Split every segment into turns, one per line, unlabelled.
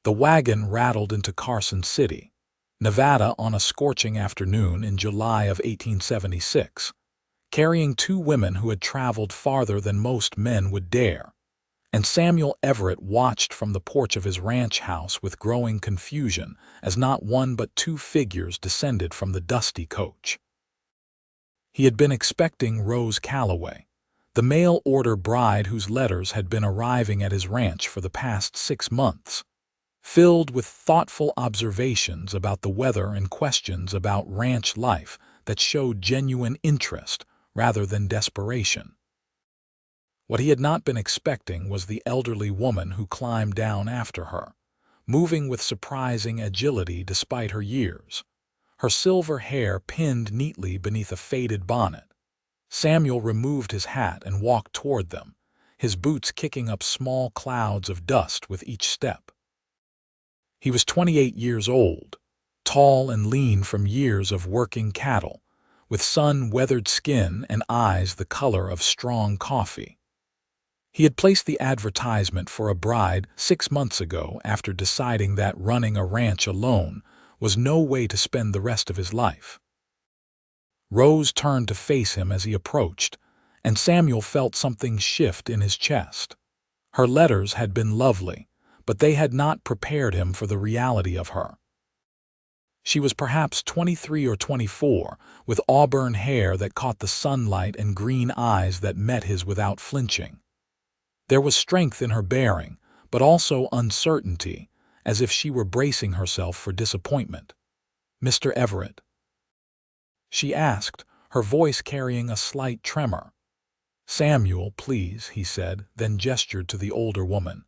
The wagon rattled into Carson City, Nevada on a scorching afternoon in July of 1876, carrying two women who had traveled farther than most men would dare. And Samuel Everett watched from the porch of his ranch house with growing confusion as not one but two figures descended from the dusty coach. He had been expecting Rose Calloway, the mail-order bride whose letters had been arriving at his ranch for the past 6 months, filled with thoughtful observations about the weather and questions about ranch life that showed genuine interest rather than desperation. What he had not been expecting was the elderly woman who climbed down after her, moving with surprising agility despite her years, her silver hair pinned neatly beneath a faded bonnet. Samuel removed his hat and walked toward them, his boots kicking up small clouds of dust with each step. He was 28 years old, tall and lean from years of working cattle, with sun-weathered skin and eyes the color of strong coffee. He had placed the advertisement for a bride 6 months ago after deciding that running a ranch alone was no way to spend the rest of his life. Rose turned to face him as he approached, and Samuel felt something shift in his chest. Her letters had been lovely, but they had not prepared him for the reality of her. She was perhaps 23 or 24, with auburn hair that caught the sunlight and green eyes that met his without flinching. There was strength in her bearing, but also uncertainty, as if she were bracing herself for disappointment. "Mr. Everett?" she asked, her voice carrying a slight tremor. "Samuel, please," he said, then gestured to the older woman.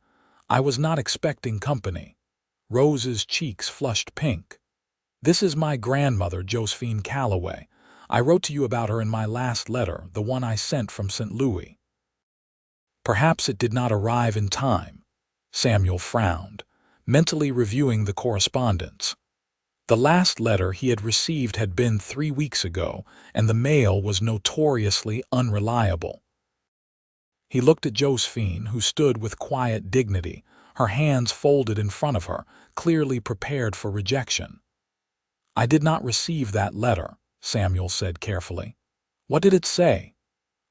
"I was not expecting company." Rose's cheeks flushed pink. "This is my grandmother, Josephine Calloway. I wrote to you about her in my last letter, the one I sent from St. Louis." Perhaps it did not arrive in time. Samuel frowned, mentally reviewing the correspondence. The last letter he had received had been 3 weeks ago, and the mail was notoriously unreliable. He looked at Josephine, who stood with quiet dignity, her hands folded in front of her, clearly prepared for rejection. "I did not receive that letter," Samuel said carefully. "What did it say?"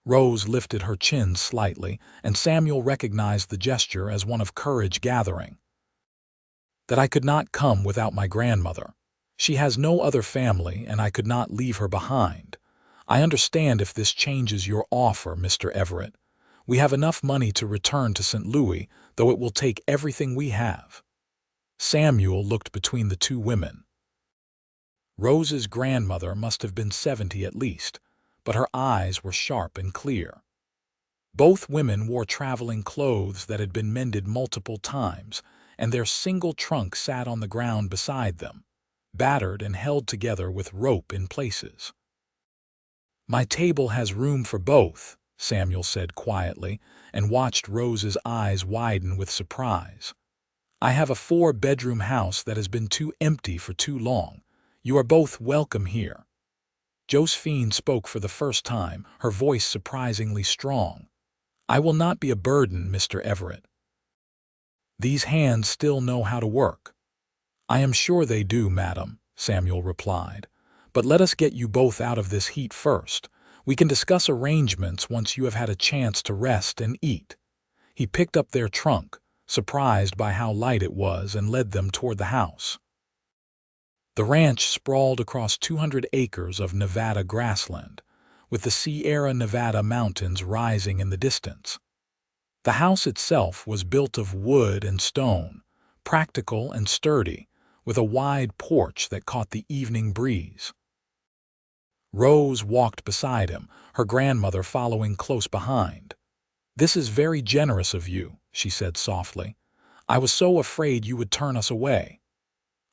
Rose lifted her chin slightly, and Samuel recognized the gesture as one of courage gathering. "That I could not come without my grandmother. She has no other family, and I could not leave her behind. I understand if this changes your offer, Mr. Everett. We have enough money to return to St. Louis, though it will take everything we have." Samuel looked between the two women. Rose's grandmother must have been 70 at least, but her eyes were sharp and clear. Both women wore traveling clothes that had been mended multiple times, and their single trunk sat on the ground beside them, battered and held together with rope in places. "My table has room for both," Samuel said quietly, and watched Rose's eyes widen with surprise. "I have a 4-bedroom house that has been too empty for too long. You are both welcome here." Josephine spoke for the first time, her voice surprisingly strong. "I will not be a burden, Mr. Everett. These hands still know how to work." "I am sure they do, madam," Samuel replied. "But let us get you both out of this heat first. We can discuss arrangements once you have had a chance to rest and eat." He picked up their trunk, surprised by how light it was, and led them toward the house. The ranch sprawled across 200 acres of Nevada grassland, with the Sierra Nevada mountains rising in the distance. The house itself was built of wood and stone, practical and sturdy, with a wide porch that caught the evening breeze. Rose walked beside him, her grandmother following close behind. "This is very generous of you," she said softly. "I was so afraid you would turn us away."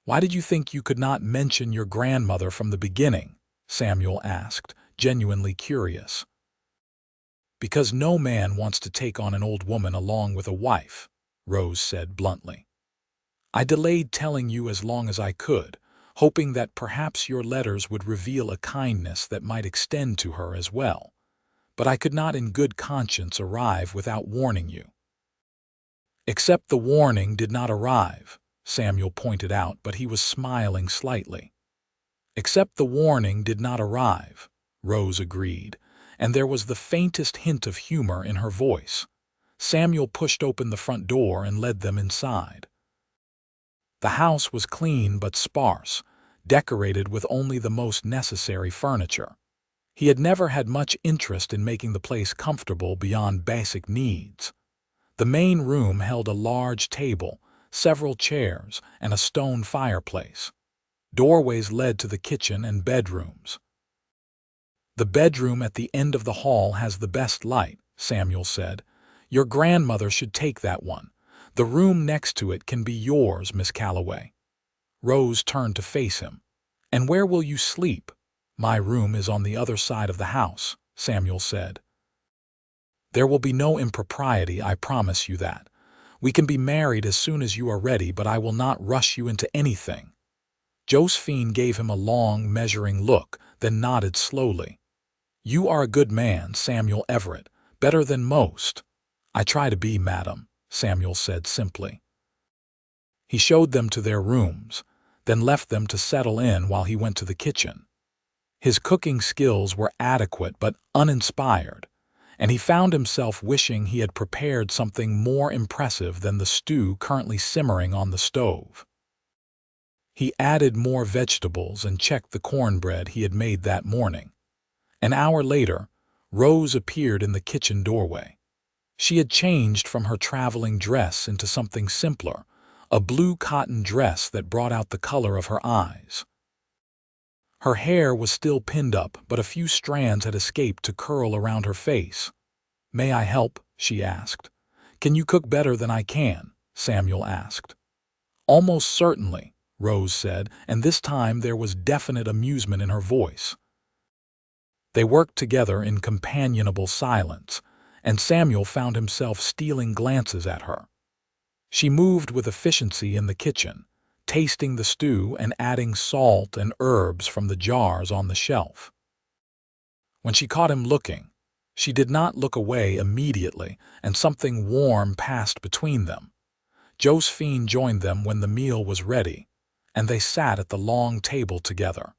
"Why did you think you could not mention your grandmother from the beginning?" Samuel asked, genuinely curious. "Because no man wants to take on an old woman along with a wife," Rose said bluntly. "I delayed telling you as long as I could, hoping that perhaps your letters would reveal a kindness that might extend to her as well. But I could not in good conscience arrive without warning you." "Except the warning did not arrive," Samuel pointed out, but he was smiling slightly. Except the warning did not arrive, Rose agreed, and there was the faintest hint of humor in her voice. Samuel pushed open the front door and led them inside. The house was clean but sparse, decorated with only the most necessary furniture. He had never had much interest in making the place comfortable beyond basic needs. The main room held a large table, several chairs, and a stone fireplace. Doorways led to the kitchen and bedrooms. "The bedroom at the end of the hall has the best light," Samuel said. "Your grandmother should take that one. The room next to it can be yours, Miss Calloway." Rose turned to face him. "And where will you sleep?" "My room is on the other side of the house," Samuel said. "There will be no impropriety, I promise you that. We can be married as soon as you are ready, but I will not rush you into anything." Josephine gave him a long, measuring look, then nodded slowly. "You are a good man, Samuel Everett, better than most." "I try to be, madam," Samuel said simply. He showed them to their rooms, then left them to settle in while he went to the kitchen. His cooking skills were adequate but uninspired, and he found himself wishing he had prepared something more impressive than the stew currently simmering on the stove. He added more vegetables and checked the cornbread he had made that morning. An hour later, Rose appeared in the kitchen doorway. She had changed from her traveling dress into something simpler, a blue cotton dress that brought out the color of her eyes. Her hair was still pinned up, but a few strands had escaped to curl around her face. "May I help?" she asked. "Can you cook better than I can?" Samuel asked. "Almost certainly," Rose said, and this time there was definite amusement in her voice. They worked together in companionable silence, and Samuel found himself stealing glances at her. She moved with efficiency in the kitchen, tasting the stew and adding salt and herbs from the jars on the shelf. When she caught him looking, she did not look away immediately, and something warm passed between them. Josephine joined them when the meal was ready, and they sat at the long table together.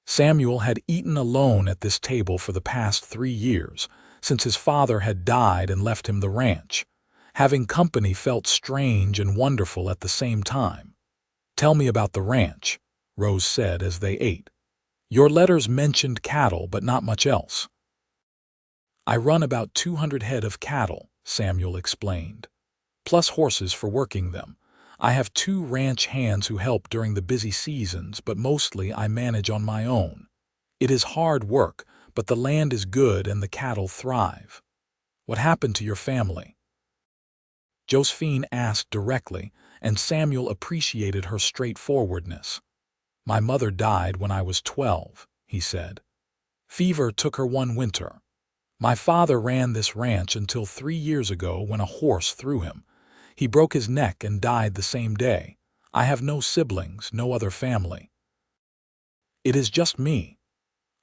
Samuel had eaten alone at this table for the past 3 years, since his father had died and left him the ranch. Having company felt strange and wonderful at the same time. "Tell me about the ranch," Rose said as they ate. "Your letters mentioned cattle, but not much else." "I run about 200 head of cattle," Samuel explained, "plus horses for working them. I have 2 ranch hands who help during the busy seasons, but mostly I manage on my own. It is hard work, but the land is good and the cattle thrive." "What happened to your family?" Josephine asked directly, and Samuel appreciated her straightforwardness. "My mother died when I was 12, he said. "Fever took her one winter. My father ran this ranch until 3 years ago when a horse threw him. He broke his neck and died the same day. I have no siblings, no other family." "It is just me."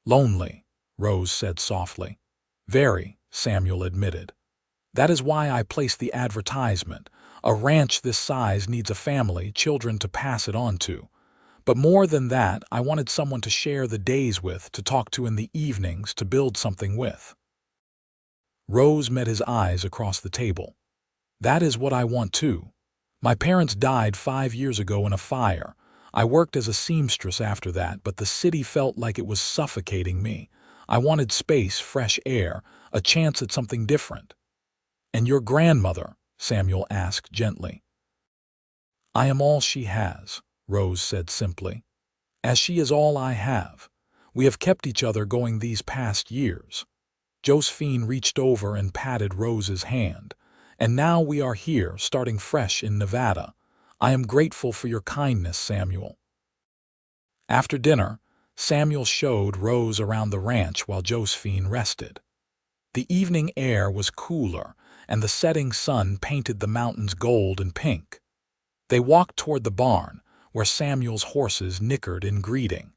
"Lonely," Rose said softly. "Very," Samuel admitted. "That is why I placed the advertisement. A ranch this size needs a family, children to pass it on to. But more than that, I wanted someone to share the days with, to talk to in the evenings, to build something with." Rose met his eyes across the table. "That is what I want too. My parents died 5 years ago in a fire. I worked as a seamstress after that, but the city felt like it was suffocating me. I wanted space, fresh air, a chance at something different." "And your grandmother?" Samuel asked gently. "I am all she has," Rose said simply. "As she is all I have. We have kept each other going these past years." Josephine reached over and patted Rose's hand. "And now we are here, starting fresh in Nevada. I am grateful for your kindness, Samuel." After dinner, Samuel showed Rose around the ranch while Josephine rested. The evening air was cooler, and the setting sun painted the mountains gold and pink. They walked toward the barn, where Samuel's horses nickered in greeting.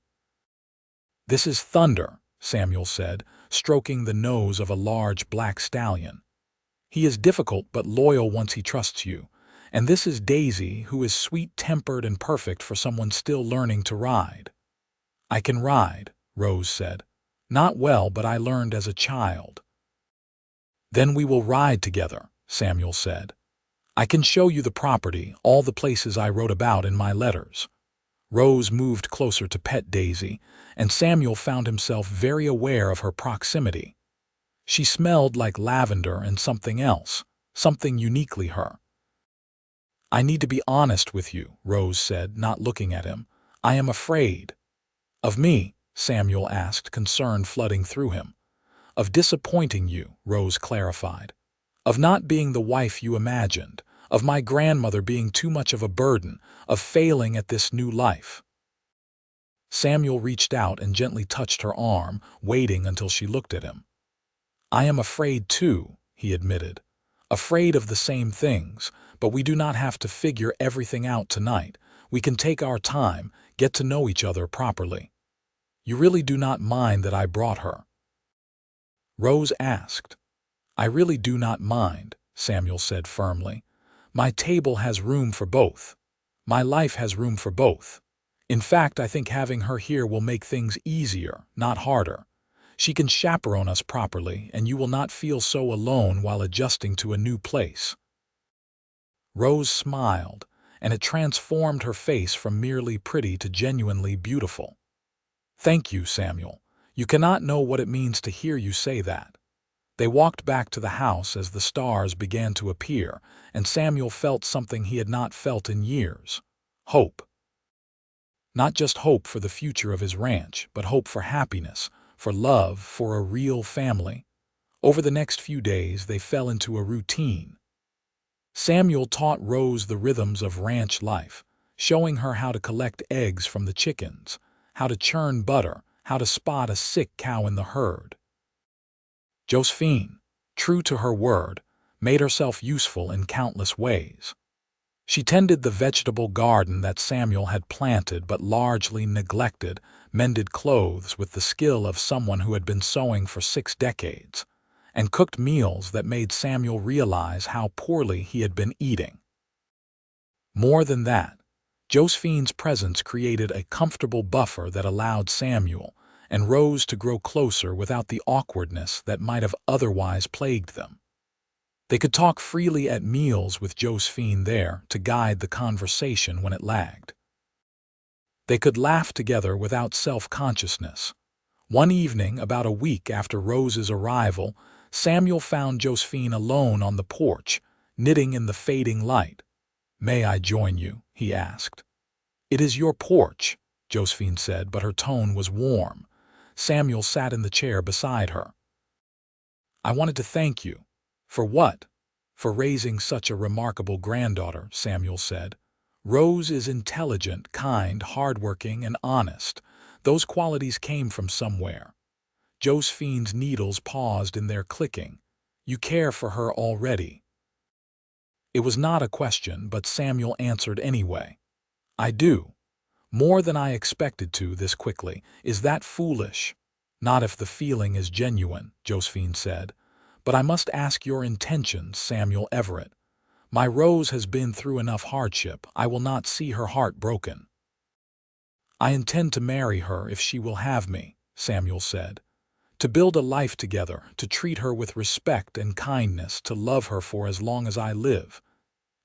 "This is Thunder," Samuel said, stroking the nose of a large black stallion. "He is difficult but loyal once he trusts you, And this is Daisy, who is sweet-tempered and perfect for someone still learning to ride." "I can ride," Rose said. "Not well, but I learned as a child." "Then we will ride together," Samuel said. "I can show you the property, all the places I wrote about in my letters." Rose moved closer to pet Daisy, and Samuel found himself very aware of her proximity. She smelled like lavender and something else, something uniquely her. "I need to be honest with you," Rose said, not looking at him. "I am afraid." "Of me?" Samuel asked, concern flooding through him. "Of disappointing you," Rose clarified. "Of not being the wife you imagined. Of my grandmother being too much of a burden. Of failing at this new life." Samuel reached out and gently touched her arm, waiting until she looked at him. "I am afraid too," he admitted. "Afraid of the same things, but we do not have to figure everything out tonight. We can take our time, get to know each other properly. You really do not mind that I brought her?" Rose asked. "I really do not mind," Samuel said firmly. "My table has room for both. My life has room for both. In fact, I think having her here will make things easier, not harder. She can chaperone us properly, and you will not feel so alone while adjusting to a new place." Rose smiled, and it transformed her face from merely pretty to genuinely beautiful. "Thank you, Samuel. You cannot know what it means to hear you say that." They walked back to the house as the stars began to appear, and Samuel felt something he had not felt in years: hope. Not just hope for the future of his ranch, but hope for happiness, for love, for a real family. Over the next few days, they fell into a routine. Samuel taught Rose the rhythms of ranch life, showing her how to collect eggs from the chickens, how to churn butter, how to spot a sick cow in the herd. Josephine, true to her word, made herself useful in countless ways. She tended the vegetable garden that Samuel had planted but largely neglected, mended clothes with the skill of someone who had been sewing for 6 decades, and cooked meals that made Samuel realize how poorly he had been eating. More than that, Josephine's presence created a comfortable buffer that allowed Samuel and Rose to grow closer without the awkwardness that might have otherwise plagued them. They could talk freely at meals with Josephine there to guide the conversation when it lagged. They could laugh together without self-consciousness. One evening, about a week after Rose's arrival, Samuel found Josephine alone on the porch, knitting in the fading light. "May I join you?" he asked. "It is your porch," Josephine said, but her tone was warm. Samuel sat in the chair beside her. "I wanted to thank you." "For what?" "For raising such a remarkable granddaughter," Samuel said. "Rose is intelligent, kind, hardworking, and honest. Those qualities came from somewhere." Josephine's needles paused in their clicking. "You care for her already." It was not a question, but Samuel answered anyway. "I do. More than I expected to this quickly. Is that foolish?" "Not if the feeling is genuine," Josephine said. "But I must ask your intentions, Samuel Everett. My Rose has been through enough hardship. I will not see her heart broken." "I intend to marry her if she will have me," Samuel said. "To build a life together, to treat her with respect and kindness, to love her for as long as I live."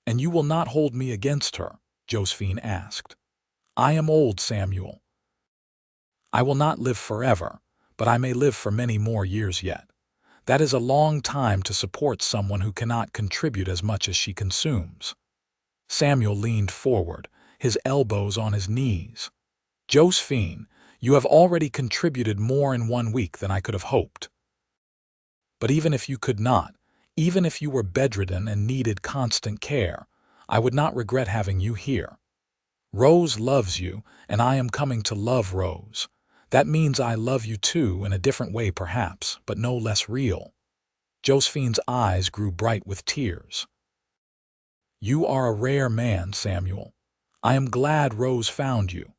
"And you will not hold me against her?" Josephine asked. "I am old, Samuel. I will not live forever, but I may live for many more years yet. That is a long time to support someone who cannot contribute as much as she consumes." Samuel leaned forward, his elbows on his knees. "Josephine, you have already contributed more in 1 week than I could have hoped. But even if you could not, even if you were bedridden and needed constant care, I would not regret having you here. Rose loves you, and I am coming to love Rose. That means I love you too, in a different way perhaps, but no less real." Josephine's eyes grew bright with tears. "You are a rare man, Samuel. I am glad Rose found you."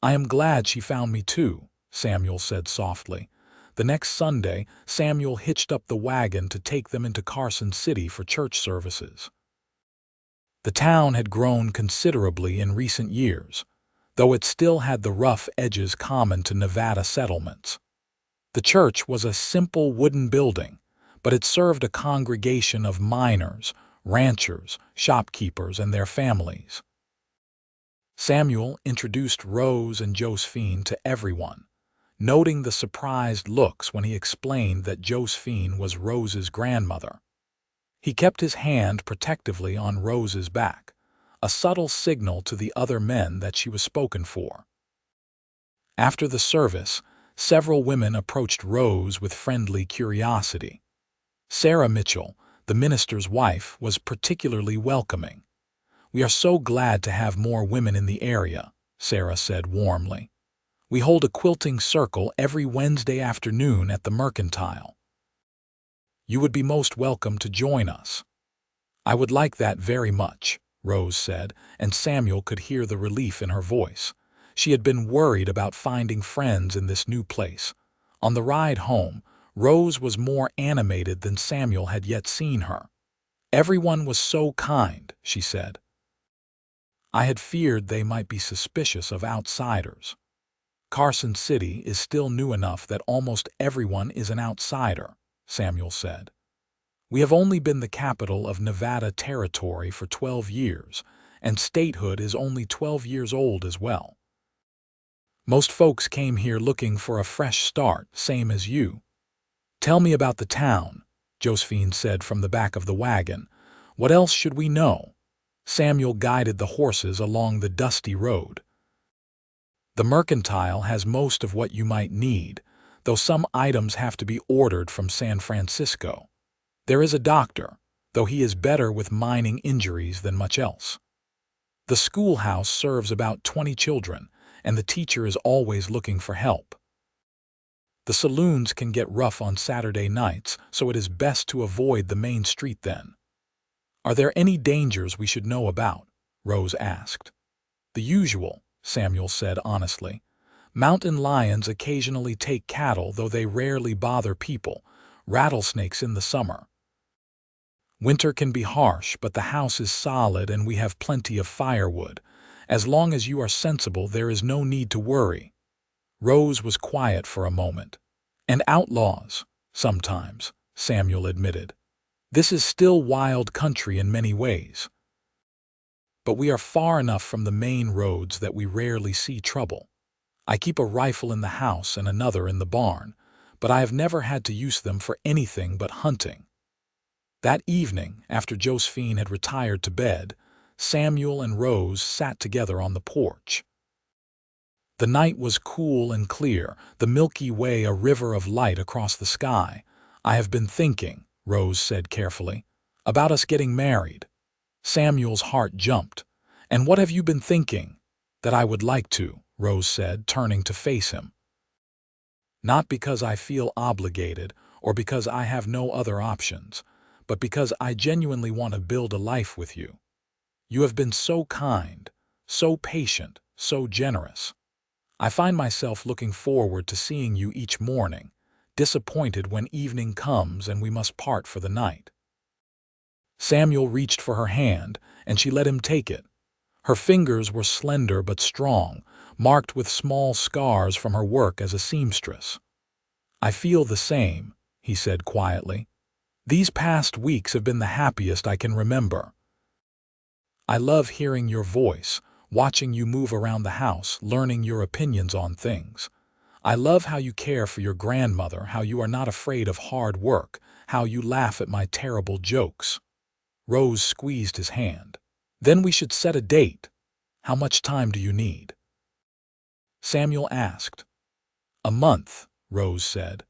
"I am glad she found me too," Samuel said softly. The next Sunday, Samuel hitched up the wagon to take them into Carson City for church services. The town had grown considerably in recent years, though it still had the rough edges common to Nevada settlements. The church was a simple wooden building, but it served a congregation of miners, ranchers, shopkeepers, and their families. Samuel introduced Rose and Josephine to everyone, noting the surprised looks when he explained that Josephine was Rose's grandmother. He kept his hand protectively on Rose's back, a subtle signal to the other men that she was spoken for. After the service, several women approached Rose with friendly curiosity. Sarah Mitchell, the minister's wife, was particularly welcoming. "We are so glad to have more women in the area," Sarah said warmly. "We hold a quilting circle every Wednesday afternoon at the Mercantile. You would be most welcome to join us." "I would like that very much," Rose said, and Samuel could hear the relief in her voice. She had been worried about finding friends in this new place. On the ride home, Rose was more animated than Samuel had yet seen her. "Everyone was so kind," she said. "I had feared they might be suspicious of outsiders. Carson City is still new enough that almost everyone is an outsider," Samuel said. "We have only been the capital of Nevada Territory for 12 years, and statehood is only 12 years old as well. Most folks came here looking for a fresh start, same as you." "Tell me about the town," Josephine said from the back of the wagon. "What else should we know?" Samuel guided the horses along the dusty road. "The Mercantile has most of what you might need, though some items have to be ordered from San Francisco. There is a doctor, though he is better with mining injuries than much else. The schoolhouse serves about 20 children, and the teacher is always looking for help. The saloons can get rough on Saturday nights, so it is best to avoid the main street then." "Are there any dangers we should know about?" Rose asked. "The usual," Samuel said honestly. "Mountain lions occasionally take cattle, though they rarely bother people. Rattlesnakes in the summer. Winter can be harsh, but the house is solid and we have plenty of firewood. As long as you are sensible, there is no need to worry." Rose was quiet for a moment. "And outlaws, sometimes," Samuel admitted. "This is still wild country in many ways. But we are far enough from the main roads that we rarely see trouble. I keep a rifle in the house and another in the barn, but I have never had to use them for anything but hunting." That evening, after Josephine had retired to bed, Samuel and Rose sat together on the porch. The night was cool and clear, the Milky Way a river of light across the sky. "I have been thinking," Rose said carefully, "about us getting married." Samuel's heart jumped. "And what have you been thinking?" "That I would like to," Rose said, turning to face him. "Not because I feel obligated or because I have no other options, but because I genuinely want to build a life with you. You have been so kind, so patient, so generous. I find myself looking forward to seeing you each morning, disappointed when evening comes and we must part for the night." Samuel reached for her hand, and she let him take it. Her fingers were slender but strong, marked with small scars from her work as a seamstress. "I feel the same," he said quietly. "These past weeks have been the happiest I can remember. I love hearing your voice, watching you move around the house, learning your opinions on things. I love how you care for your grandmother, how you are not afraid of hard work, how you laugh at my terrible jokes." Rose squeezed his hand. "Then we should set a date. How much time do you need?" Samuel asked. "A month," Rose said.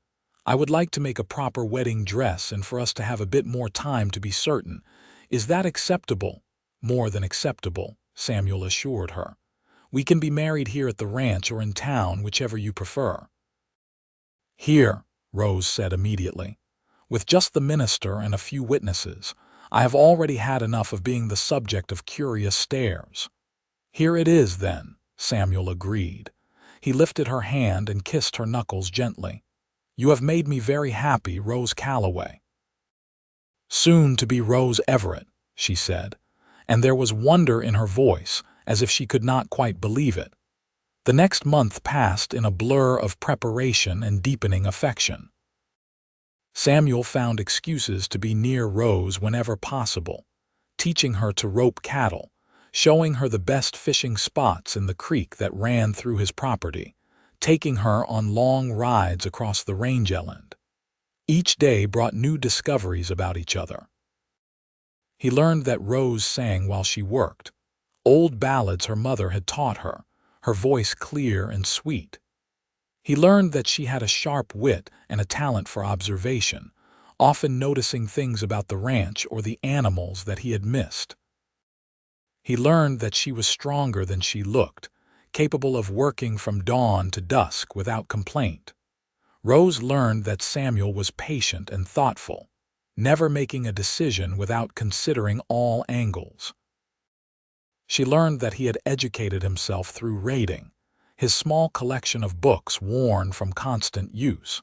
"I would like to make a proper wedding dress and for us to have a bit more time to be certain. Is that acceptable?" "More than acceptable," Samuel assured her. "We can be married here at the ranch or in town, whichever you prefer." "Here," Rose said immediately. "With just the minister and a few witnesses. I have already had enough of being the subject of curious stares." "Here it is, then," Samuel agreed. He lifted her hand and kissed her knuckles gently. "You have made me very happy, Rose Calloway." "Soon to be Rose Everett," she said, and there was wonder in her voice, as if she could not quite believe it. The next month passed in a blur of preparation and deepening affection. Samuel found excuses to be near Rose whenever possible, teaching her to rope cattle, showing her the best fishing spots in the creek that ran through his property, taking her on long rides across the range island. Each day brought new discoveries about each other. He learned that Rose sang while she worked, old ballads her mother had taught her, her voice clear and sweet. He learned that she had a sharp wit and a talent for observation, often noticing things about the ranch or the animals that he had missed. He learned that she was stronger than she looked, capable of working from dawn to dusk without complaint. Rose learned that Samuel was patient and thoughtful, never making a decision without considering all angles. She learned that he had educated himself through reading, his small collection of books worn from constant use.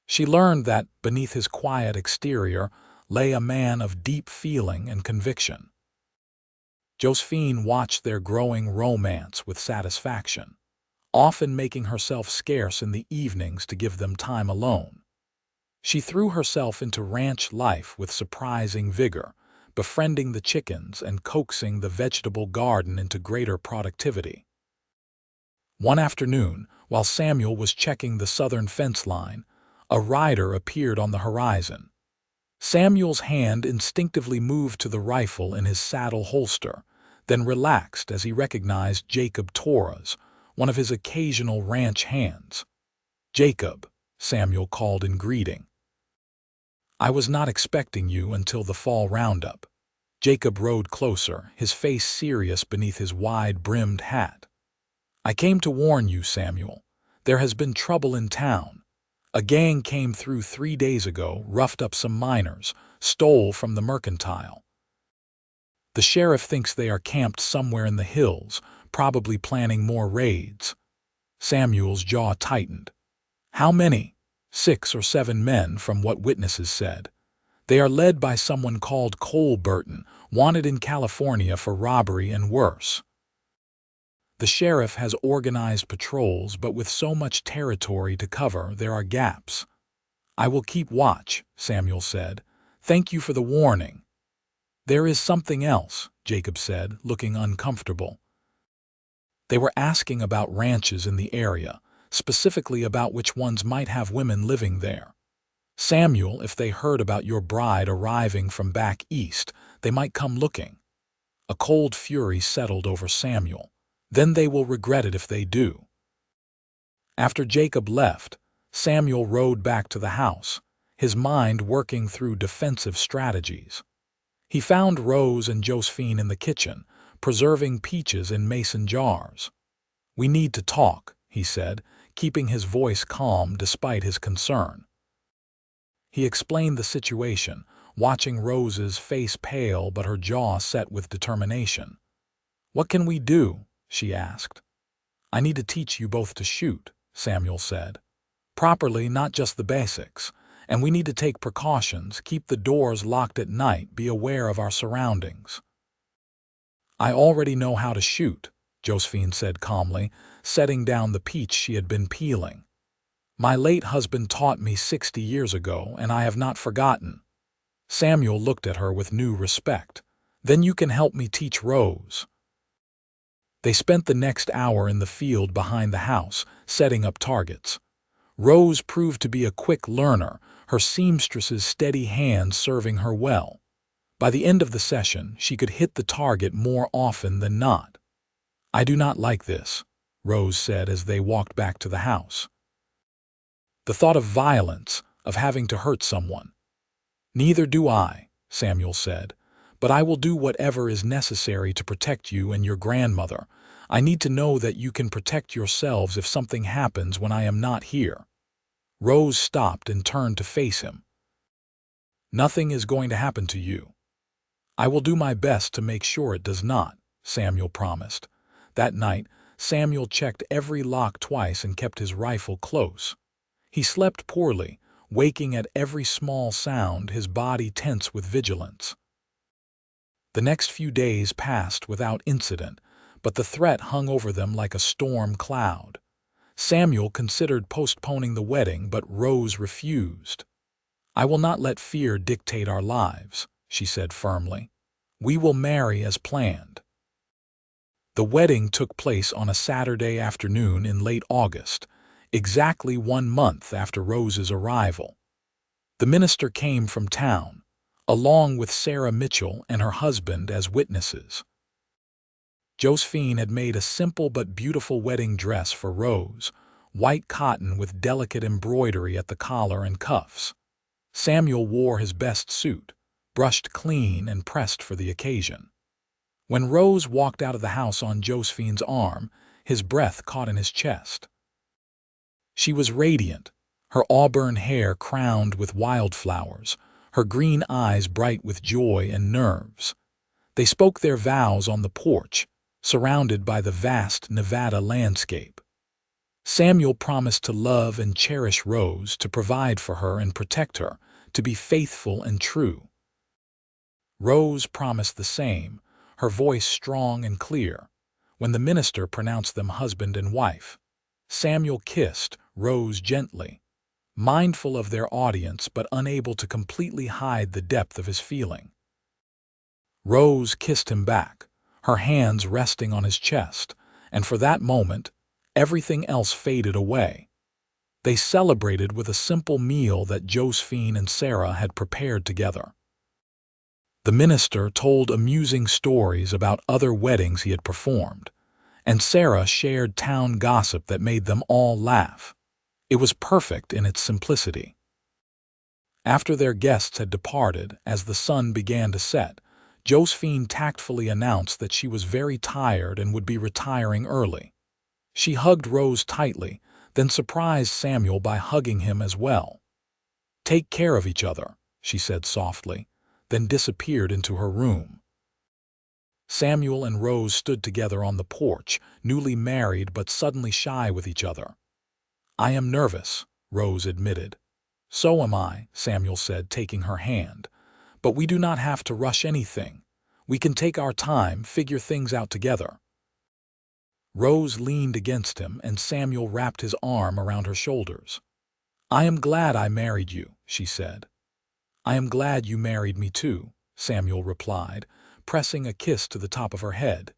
She learned that, beneath his quiet exterior, lay a man of deep feeling and conviction. Josephine watched their growing romance with satisfaction, often making herself scarce in the evenings to give them time alone. She threw herself into ranch life with surprising vigor, befriending the chickens and coaxing the vegetable garden into greater productivity. One afternoon, while Samuel was checking the southern fence line, a rider appeared on the horizon. Samuel's hand instinctively moved to the rifle in his saddle holster, then relaxed as he recognized Jacob Torres, one of his occasional ranch hands. "Jacob," Samuel called in greeting. "I was not expecting you until the fall roundup." Jacob rode closer, his face serious beneath his wide-brimmed hat. "I came to warn you, Samuel. There has been trouble in town. A gang came through 3 days ago, roughed up some miners, stole from the mercantile. The sheriff thinks they are camped somewhere in the hills, probably planning more raids." Samuel's jaw tightened. "How many?" 6 or 7 men, from what witnesses said. "They are led by someone called Cole Burton, wanted in California for robbery and worse. The sheriff has organized patrols, but with so much territory to cover, there are gaps." "I will keep watch," Samuel said. "Thank you for the warning." "There is something else," Jacob said, looking uncomfortable. "They were asking about ranches in the area, specifically about which ones might have women living there. Samuel, if they heard about your bride arriving from back east, they might come looking." A cold fury settled over Samuel. "Then they will regret it if they do." After Jacob left, Samuel rode back to the house, his mind working through defensive strategies. He found Rose and Josephine in the kitchen, preserving peaches in mason jars. "We need to talk," he said, keeping his voice calm despite his concern. He explained the situation, watching Rose's face pale but her jaw set with determination. "What can we do?" she asked. "I need to teach you both to shoot," Samuel said. "Properly, not just the basics. And we need to take precautions, keep the doors locked at night, be aware of our surroundings." "I already know how to shoot," Josephine said calmly, setting down the peach she had been peeling. "My late husband taught me 60 years ago, and I have not forgotten." Samuel looked at her with new respect. "Then you can help me teach Rose." They spent the next hour in the field behind the house, setting up targets. Rose proved to be a quick learner, her seamstress's steady hand serving her well. By the end of the session, she could hit the target more often than not. "I do not like this," Rose said as they walked back to the house. "The thought of violence, of having to hurt someone." "Neither do I," Samuel said, "but I will do whatever is necessary to protect you and your grandmother. I need to know that you can protect yourselves if something happens when I am not here." Rose stopped and turned to face him. "Nothing is going to happen to you." "I will do my best to make sure it does not," Samuel promised. That night, Samuel checked every lock twice and kept his rifle close. He slept poorly, waking at every small sound, his body tense with vigilance. The next few days passed without incident, but the threat hung over them like a storm cloud. Samuel considered postponing the wedding, but Rose refused. "I will not let fear dictate our lives," she said firmly. "We will marry as planned." The wedding took place on a Saturday afternoon in late August, exactly 1 month after Rose's arrival. The minister came from town, along with Sarah Mitchell and her husband as witnesses. Josephine had made a simple but beautiful wedding dress for Rose, white cotton with delicate embroidery at the collar and cuffs. Samuel wore his best suit, brushed clean and pressed for the occasion. When Rose walked out of the house on Josephine's arm, his breath caught in his chest. She was radiant, her auburn hair crowned with wildflowers, her green eyes bright with joy and nerves. They spoke their vows on the porch, surrounded by the vast Nevada landscape. Samuel promised to love and cherish Rose, to provide for her and protect her, to be faithful and true. Rose promised the same, her voice strong and clear, when the minister pronounced them husband and wife. Samuel kissed Rose gently, mindful of their audience but unable to completely hide the depth of his feeling. Rose kissed him back, her hands resting on his chest, and for that moment, everything else faded away. They celebrated with a simple meal that Josephine and Sarah had prepared together. The minister told amusing stories about other weddings he had performed, and Sarah shared town gossip that made them all laugh. It was perfect in its simplicity. After their guests had departed, as the sun began to set, Josephine tactfully announced that she was very tired and would be retiring early. She hugged Rose tightly, then surprised Samuel by hugging him as well. "Take care of each other," she said softly, then disappeared into her room. Samuel and Rose stood together on the porch, newly married but suddenly shy with each other. "I am nervous," Rose admitted. "So am I," Samuel said, taking her hand. "But we do not have to rush anything. We can take our time, figure things out together." Rose leaned against him, and Samuel wrapped his arm around her shoulders. "I am glad I married you," she said. "I am glad you married me too," Samuel replied, pressing a kiss to the top of her head.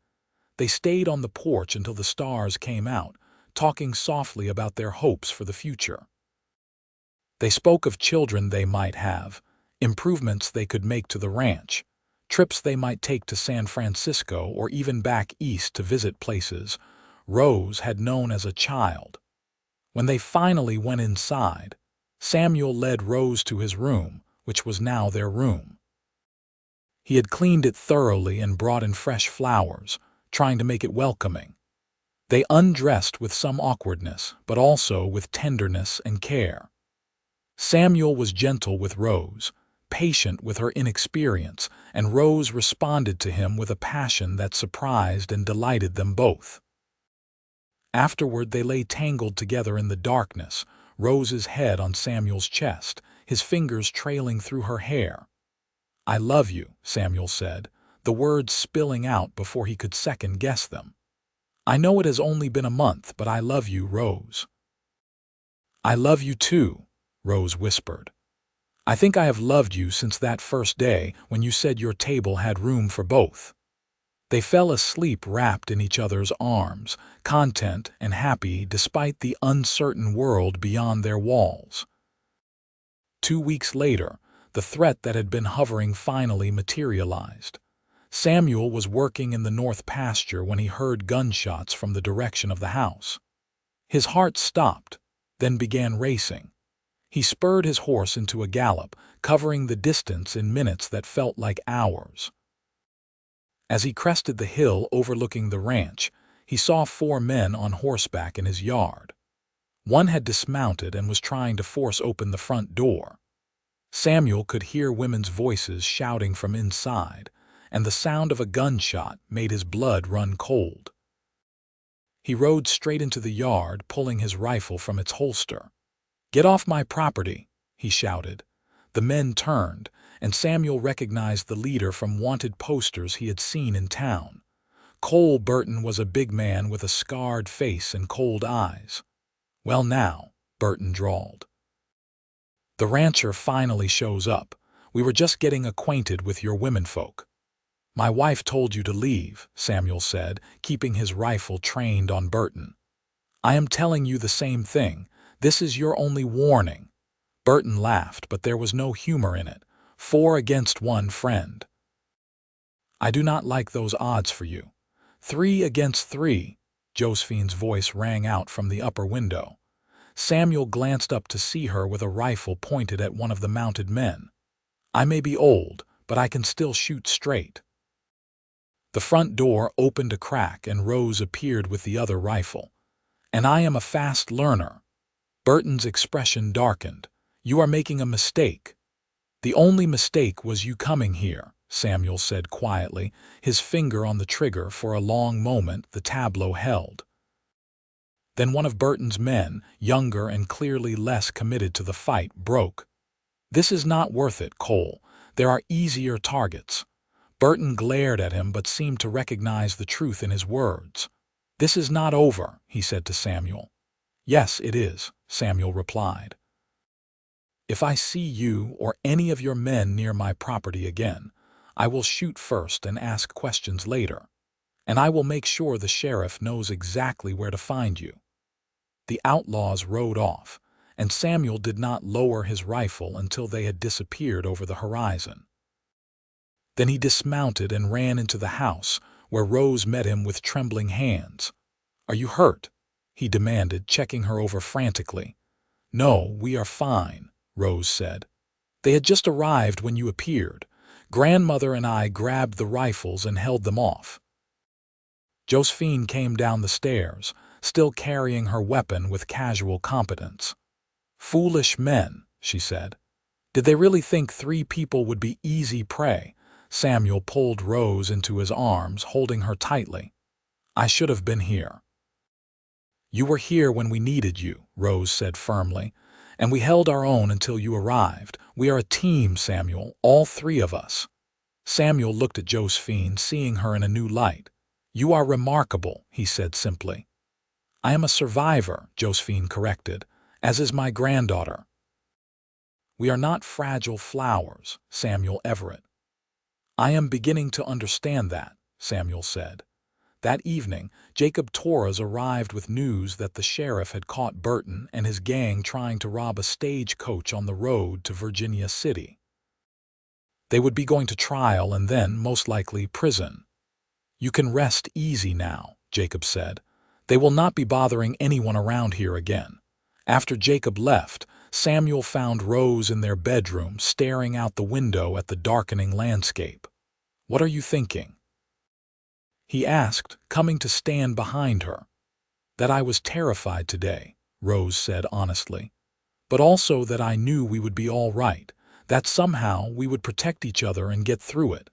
They stayed on the porch until the stars came out, talking softly about their hopes for the future. They spoke of children they might have, improvements they could make to the ranch, trips they might take to San Francisco or even back east to visit places Rose had known as a child. When they finally went inside, Samuel led Rose to his room, which was now their room. He had cleaned it thoroughly and brought in fresh flowers, trying to make it welcoming. They undressed with some awkwardness, but also with tenderness and care. Samuel was gentle with Rose, patient with her inexperience, and Rose responded to him with a passion that surprised and delighted them both. Afterward they lay tangled together in the darkness, Rose's head on Samuel's chest, his fingers trailing through her hair. "I love you," Samuel said, the words spilling out before he could second-guess them. "I know it has only been a month, but I love you, Rose." "I love you too," Rose whispered. "I think I have loved you since that first day when you said your table had room for both." They fell asleep wrapped in each other's arms, content and happy despite the uncertain world beyond their walls. 2 weeks later, the threat that had been hovering finally materialized. Samuel was working in the north pasture when he heard gunshots from the direction of the house. His heart stopped, then began racing. He spurred his horse into a gallop, covering the distance in minutes that felt like hours. As he crested the hill overlooking the ranch, he saw 4 men on horseback in his yard. One had dismounted and was trying to force open the front door. Samuel could hear women's voices shouting from inside, and the sound of a gunshot made his blood run cold. He rode straight into the yard, pulling his rifle from its holster. "Get off my property," he shouted. The men turned, and Samuel recognized the leader from wanted posters he had seen in town. Cole Burton was a big man with a scarred face and cold eyes. "Well now," Burton drawled. "The rancher finally shows up. We were just getting acquainted with your womenfolk." "My wife told you to leave," Samuel said, keeping his rifle trained on Burton. "I am telling you the same thing. This is your only warning." Burton laughed, but there was no humor in it. 4 against 1, friend. "I do not like those odds for you." 3 against 3, Josephine's voice rang out from the upper window. Samuel glanced up to see her with a rifle pointed at one of the mounted men. "I may be old, but I can still shoot straight." The front door opened a crack and Rose appeared with the other rifle. "And I am a fast learner." Burton's expression darkened. "You are making a mistake." "The only mistake was you coming here," Samuel said quietly, his finger on the trigger. For a long moment the tableau held. Then one of Burton's men, younger and clearly less committed to the fight, broke. "This is not worth it, Cole. There are easier targets." Burton glared at him but seemed to recognize the truth in his words. "This is not over," he said to Samuel. "Yes, it is," Samuel replied. "If I see you or any of your men near my property again, I will shoot first and ask questions later. And I will make sure the sheriff knows exactly where to find you." The outlaws rode off, and Samuel did not lower his rifle until they had disappeared over the horizon. Then he dismounted and ran into the house, where Rose met him with trembling hands. "Are you hurt?" he demanded, checking her over frantically. "No, we are fine," Rose said. "They had just arrived when you appeared. Grandmother and I grabbed the rifles and held them off." Josephine came down the stairs, still carrying her weapon with casual competence. "Foolish men," she said. "Did they really think 3 people would be easy prey?" Samuel pulled Rose into his arms, holding her tightly. "I should have been here." "You were here when we needed you," Rose said firmly, "and we held our own until you arrived. We are a team, Samuel, all 3 of us." Samuel looked at Josephine, seeing her in a new light. "You are remarkable," he said simply. "I am a survivor," Josephine corrected, "as is my granddaughter." "We are not fragile flowers, Samuel Everett." "I am beginning to understand that," Samuel said. That evening, Jacob Torres arrived with news that the sheriff had caught Burton and his gang trying to rob a stagecoach on the road to Virginia City. They would be going to trial and then, most likely, prison. "You can rest easy now," Jacob said. "They will not be bothering anyone around here again." After Jacob left, Samuel found Rose in their bedroom, staring out the window at the darkening landscape. "What are you thinking?" he asked, coming to stand behind her. "That I was terrified today," Rose said honestly. "But also that I knew we would be all right, that somehow we would protect each other and get through it."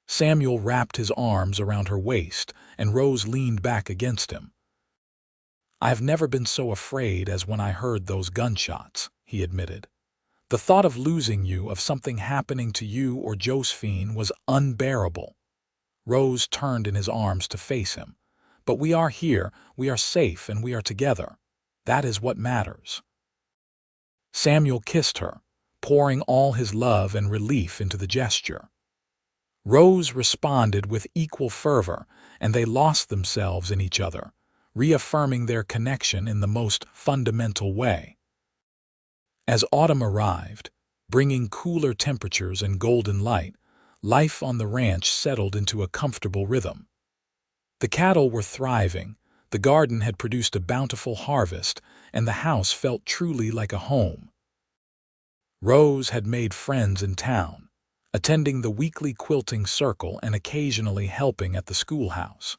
Samuel wrapped his arms around her waist, and Rose leaned back against him. "I have never been so afraid as when I heard those gunshots," he admitted. "The thought of losing you, of something happening to you or Josephine, was unbearable." Rose turned in his arms to face him. "But we are here, we are safe, and we are together. That is what matters." Samuel kissed her, pouring all his love and relief into the gesture. Rose responded with equal fervor, and they lost themselves in each other, reaffirming their connection in the most fundamental way. As autumn arrived, bringing cooler temperatures and golden light, life on the ranch settled into a comfortable rhythm. The cattle were thriving, the garden had produced a bountiful harvest, and the house felt truly like a home. Rose had made friends in town, attending the weekly quilting circle and occasionally helping at the schoolhouse.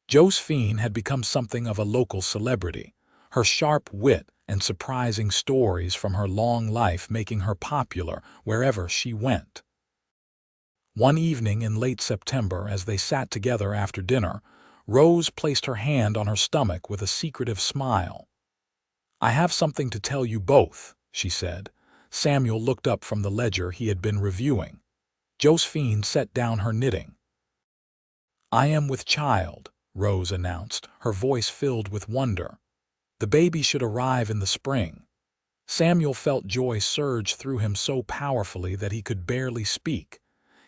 Josephine had become something of a local celebrity, her sharp wit and surprising stories from her long life making her popular wherever she went. One evening in late September, as they sat together after dinner, Rose placed her hand on her stomach with a secretive smile. "I have something to tell you both," she said, Samuel looked up from the ledger he had been reviewing. Josephine set down her knitting. "I am with child," Rose announced, her voice filled with wonder. "The baby should arrive in the spring." Samuel felt joy surge through him so powerfully that he could barely speak.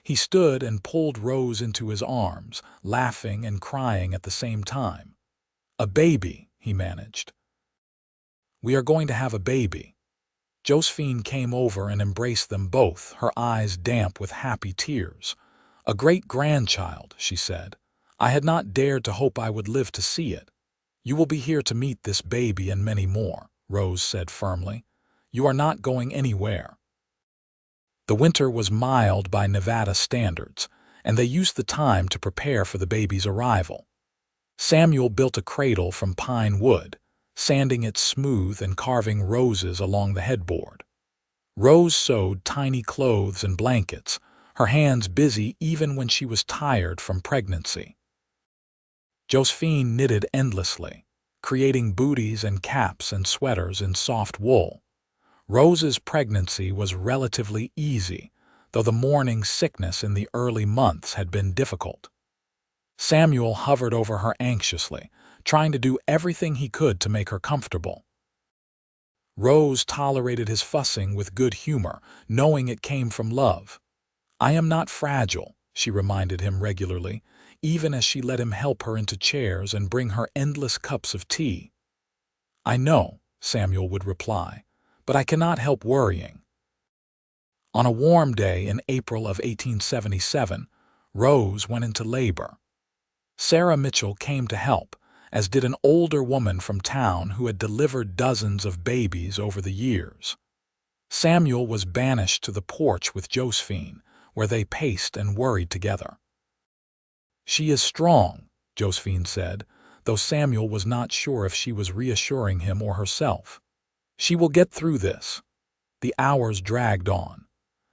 He stood and pulled Rose into his arms, laughing and crying at the same time. "A baby," he managed. "We are going to have a baby." Josephine came over and embraced them both, her eyes damp with happy tears. "A great-grandchild," she said. "I had not dared to hope I would live to see it." "You will be here to meet this baby and many more," Rose said firmly. "You are not going anywhere." The winter was mild by Nevada standards, and they used the time to prepare for the baby's arrival. Samuel built a cradle from pine wood, sanding it smooth and carving roses along the headboard. Rose sewed tiny clothes and blankets, her hands busy even when she was tired from pregnancy. Josephine knitted endlessly, creating booties and caps and sweaters in soft wool. Rose's pregnancy was relatively easy, though the morning sickness in the early months had been difficult. Samuel hovered over her anxiously, trying to do everything he could to make her comfortable. Rose tolerated his fussing with good humor, knowing it came from love. "I am not fragile," she reminded him regularly, even as she let him help her into chairs and bring her endless cups of tea. "I know," Samuel would reply, "but I cannot help worrying." On a warm day in April of 1877, Rose went into labor. Sarah Mitchell came to help, as did an older woman from town who had delivered dozens of babies over the years. Samuel was banished to the porch with Josephine, where they paced and worried together. "She is strong," Josephine said, though Samuel was not sure if she was reassuring him or herself. "She will get through this." The hours dragged on.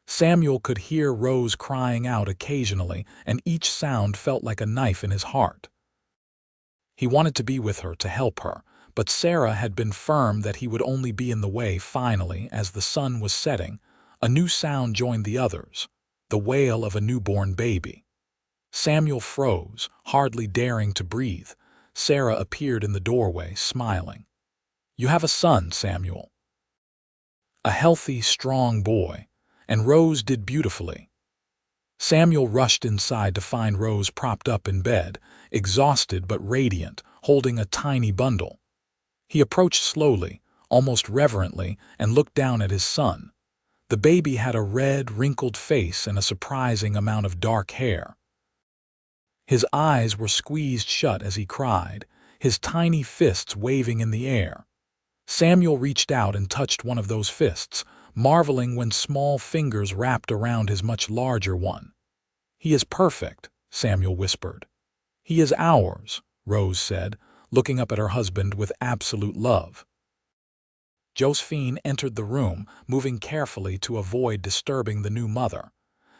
Samuel could hear Rose crying out occasionally, and each sound felt like a knife in his heart. He wanted to be with her to help her, but Sarah had been firm that he would only be in the way. Finally, as the sun was setting, a new sound joined the others, the wail of a newborn baby. Samuel froze, hardly daring to breathe. Sarah appeared in the doorway, smiling. "You have a son, Samuel." A healthy, strong boy, and Rose did beautifully. Samuel rushed inside to find Rose propped up in bed, exhausted but radiant, holding a tiny bundle. He approached slowly, almost reverently, and looked down at his son. The baby had a red, wrinkled face and a surprising amount of dark hair. His eyes were squeezed shut as he cried, his tiny fists waving in the air. Samuel reached out and touched one of those fists, marveling when small fingers wrapped around his much larger one. "He is perfect," Samuel whispered. "He is ours," Rose said, looking up at her husband with absolute love. Josephine entered the room, moving carefully to avoid disturbing the new mother.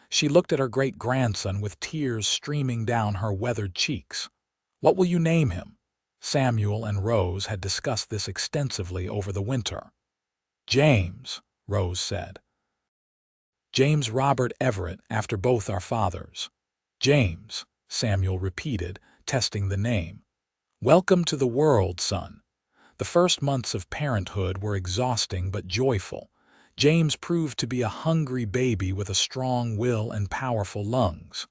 She looked at her great-grandson with tears streaming down her weathered cheeks. "What will you name him?" Samuel and Rose had discussed this extensively over the winter. "James," Rose said. "James Robert Everett, after both our fathers." "James," Samuel repeated, testing the name. "Welcome to the world, son." The first months of parenthood were exhausting but joyful. James proved to be a hungry baby with a strong will and powerful lungs.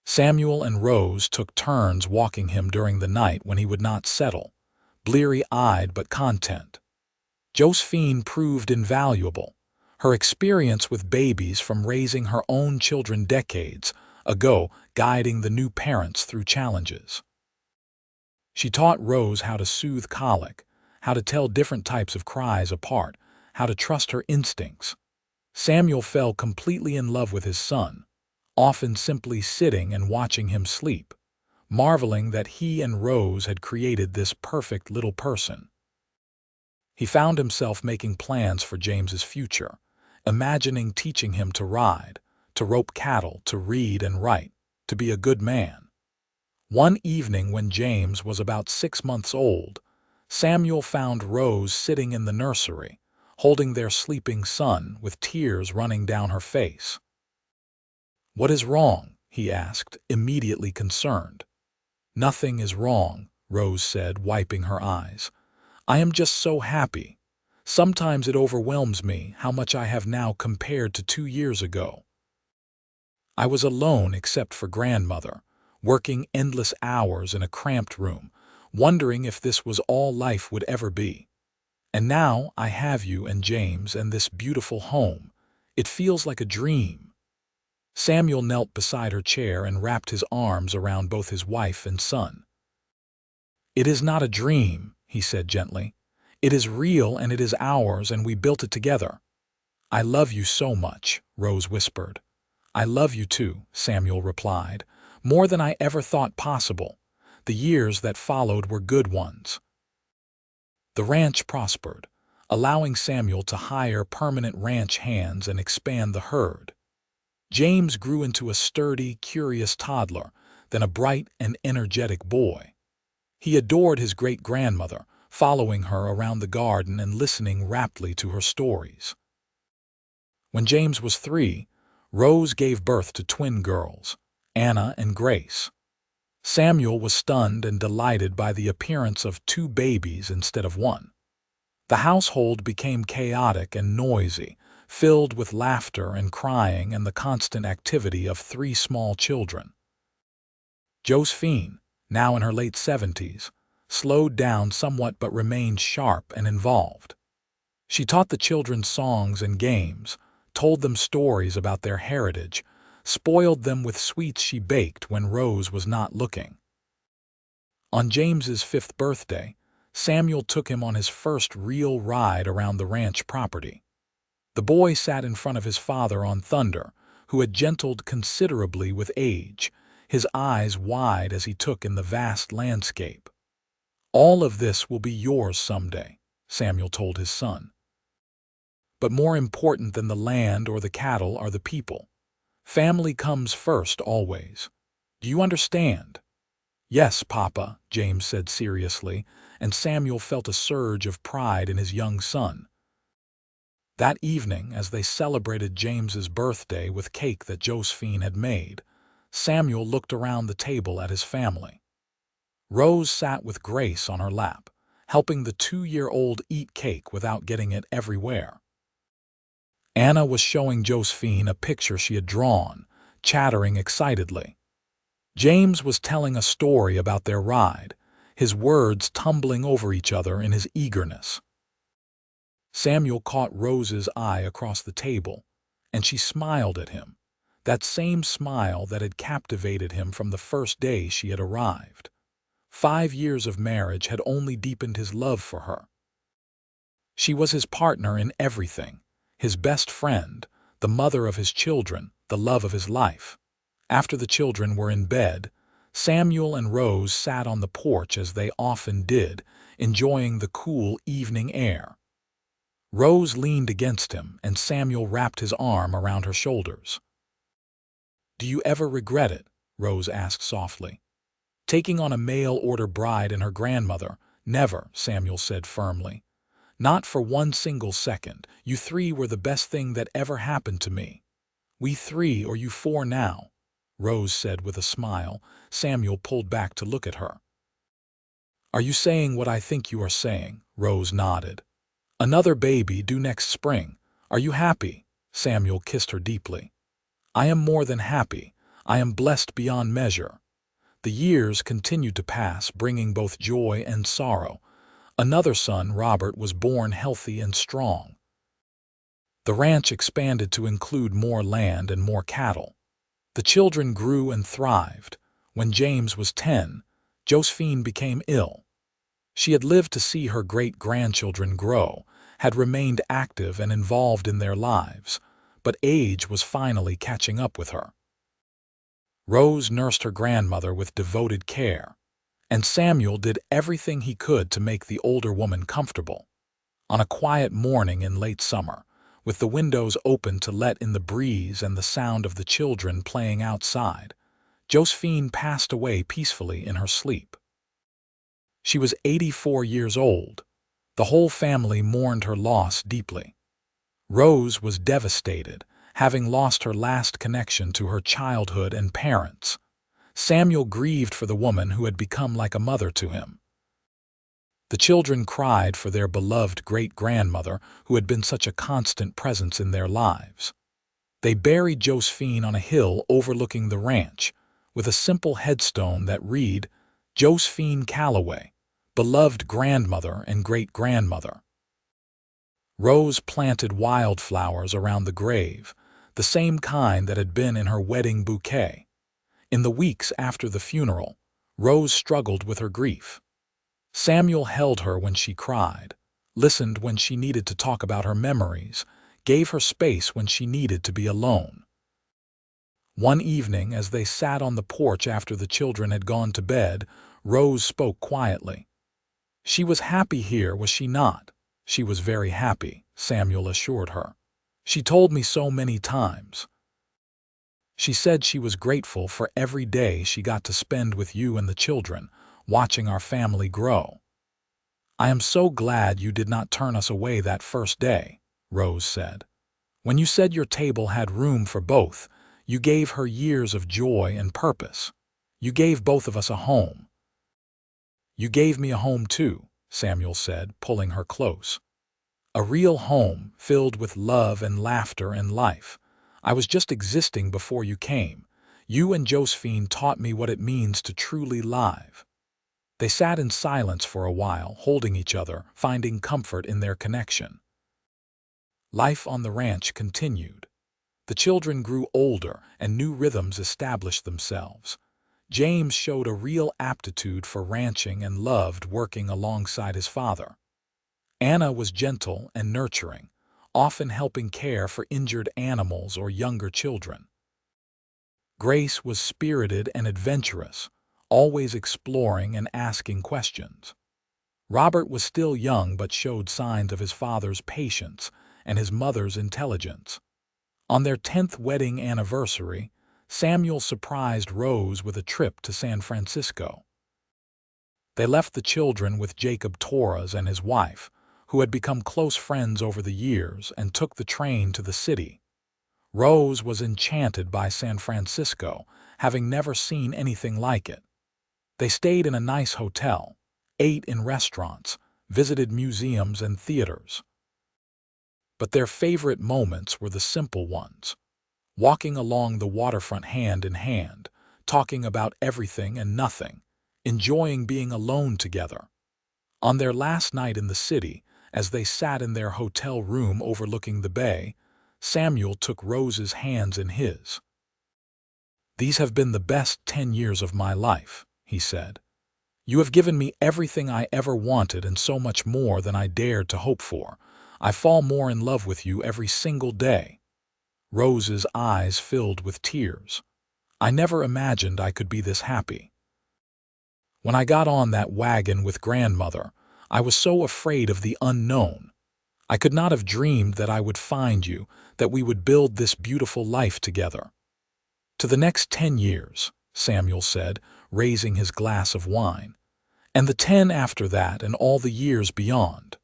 Samuel and Rose took turns walking him during the night when he would not settle, bleary-eyed but content. Josephine proved invaluable, her experience with babies from raising her own children decades ago guiding the new parents through challenges. She taught Rose how to soothe colic, how to tell different types of cries apart, how to trust her instincts. Samuel fell completely in love with his son, often simply sitting and watching him sleep, marveling that he and Rose had created this perfect little person. He found himself making plans for James's future, imagining teaching him to ride, to rope cattle, to read and write, to be a good man. One evening when James was about 6 months old, Samuel found Rose sitting in the nursery, holding their sleeping son with tears running down her face. "What is wrong?" he asked, immediately concerned. "Nothing is wrong," Rose said, wiping her eyes. "I am just so happy. Sometimes it overwhelms me how much I have now compared to 2 years ago. I was alone except for grandmother, working endless hours in a cramped room, wondering if this was all life would ever be. And now I have you and James and this beautiful home. It feels like a dream." Samuel knelt beside her chair and wrapped his arms around both his wife and son. "It is not a dream," he said gently. "It is real and it is ours and we built it together." "I love you so much," Rose whispered. "I love you too," Samuel replied, "more than I ever thought possible. The years that followed were good ones." The ranch prospered, allowing Samuel to hire permanent ranch hands and expand the herd. James grew into a sturdy, curious toddler, then a bright and energetic boy. He adored his great-grandmother, following her around the garden and listening raptly to her stories. When James was 3, Rose gave birth to twin girls, Anna and Grace. Samuel was stunned and delighted by the appearance of 2 babies instead of 1. The household became chaotic and noisy, filled with laughter and crying and the constant activity of 3 small children. Josephine, now in her late 70s, slowed down somewhat but remained sharp and involved. She taught the children songs and games, told them stories about their heritage, spoiled them with sweets she baked when Rose was not looking. On James's 5th birthday, Samuel took him on his first real ride around the ranch property. The boy sat in front of his father on Thunder, who had gentled considerably with age, his eyes wide as he took in the vast landscape. "All of this will be yours someday," Samuel told his son. "But more important than the land or the cattle are the people. Family comes first always. Do you understand?" "Yes, Papa," James said seriously, and Samuel felt a surge of pride in his young son. That evening, as they celebrated James's birthday with cake that Josephine had made, Samuel looked around the table at his family. Rose sat with Grace on her lap, helping the 2-year-old eat cake without getting it everywhere. Anna was showing Josephine a picture she had drawn, chattering excitedly. James was telling a story about their ride, his words tumbling over each other in his eagerness. Samuel caught Rose's eye across the table, and she smiled at him, that same smile that had captivated him from the first day she had arrived. 5 years of marriage had only deepened his love for her. She was his partner in everything, his best friend, the mother of his children, the love of his life. After the children were in bed, Samuel and Rose sat on the porch as they often did, enjoying the cool evening air. Rose leaned against him, and Samuel wrapped his arm around her shoulders. "Do you ever regret it?" Rose asked softly. "Taking on a mail-order bride and her grandmother?" "Never," Samuel said firmly. "Not for one single second. You 3 were the best thing that ever happened to me." "We 3 or you 4 now," Rose said with a smile. Samuel pulled back to look at her. "Are you saying what I think you are saying?" Rose nodded. "Another baby due next spring. Are you happy?" Samuel kissed her deeply. "I am more than happy. I am blessed beyond measure." The years continued to pass, bringing both joy and sorrow. Another son, Robert, was born healthy and strong. The ranch expanded to include more land and more cattle. The children grew and thrived. When James was 10, Josephine became ill. She had lived to see her great-grandchildren grow, had remained active and involved in their lives, but age was finally catching up with her. Rose nursed her grandmother with devoted care, and Samuel did everything he could to make the older woman comfortable. On a quiet morning in late summer, with the windows open to let in the breeze and the sound of the children playing outside, Josephine passed away peacefully in her sleep. She was 84 years old. The whole family mourned her loss deeply. Rose was devastated, having lost her last connection to her childhood and parents. Samuel grieved for the woman who had become like a mother to him. The children cried for their beloved great-grandmother who had been such a constant presence in their lives. They buried Josephine on a hill overlooking the ranch, with a simple headstone that read, "Josephine Calloway, beloved grandmother and great-grandmother." Rose planted wildflowers around the grave, the same kind that had been in her wedding bouquet. In the weeks after the funeral, Rose struggled with her grief. Samuel held her when she cried, listened when she needed to talk about her memories, gave her space when she needed to be alone. One evening, as they sat on the porch after the children had gone to bed, Rose spoke quietly. "She was happy here, was she not?" "She was very happy," Samuel assured her. "She told me so many times. She said she was grateful for every day she got to spend with you and the children, watching our family grow." "I am so glad you did not turn us away that first day," Rose said. "When you said your table had room for both, you gave her years of joy and purpose. You gave both of us a home." "You gave me a home too," Samuel said, pulling her close. "A real home, filled with love and laughter and life. I was just existing before you came. You and Josephine taught me what it means to truly live." They sat in silence for a while, holding each other, finding comfort in their connection. Life on the ranch continued. The children grew older and new rhythms established themselves. James showed a real aptitude for ranching and loved working alongside his father. Anna was gentle and nurturing, often helping care for injured animals or younger children. Grace was spirited and adventurous, always exploring and asking questions. Robert was still young but showed signs of his father's patience and his mother's intelligence. On their 10th wedding anniversary, Samuel surprised Rose with a trip to San Francisco. They left the children with Jacob Torres and his wife, who had become close friends over the years, and took the train to the city. Rose was enchanted by San Francisco, having never seen anything like it. They stayed in a nice hotel, ate in restaurants, visited museums and theaters. But their favorite moments were the simple ones, walking along the waterfront hand in hand, talking about everything and nothing, enjoying being alone together. On their last night in the city, as they sat in their hotel room overlooking the bay, Samuel took Rose's hands in his. "These have been the best 10 years of my life," he said. "You have given me everything I ever wanted and so much more than I dared to hope for. I fall more in love with you every single day." Rose's eyes filled with tears. "I never imagined I could be this happy. When I got on that wagon with grandmother, I was so afraid of the unknown. I could not have dreamed that I would find you, that we would build this beautiful life together." "To the next 10 years," Samuel said, raising his glass of wine. "And the 10 after that and all the years beyond."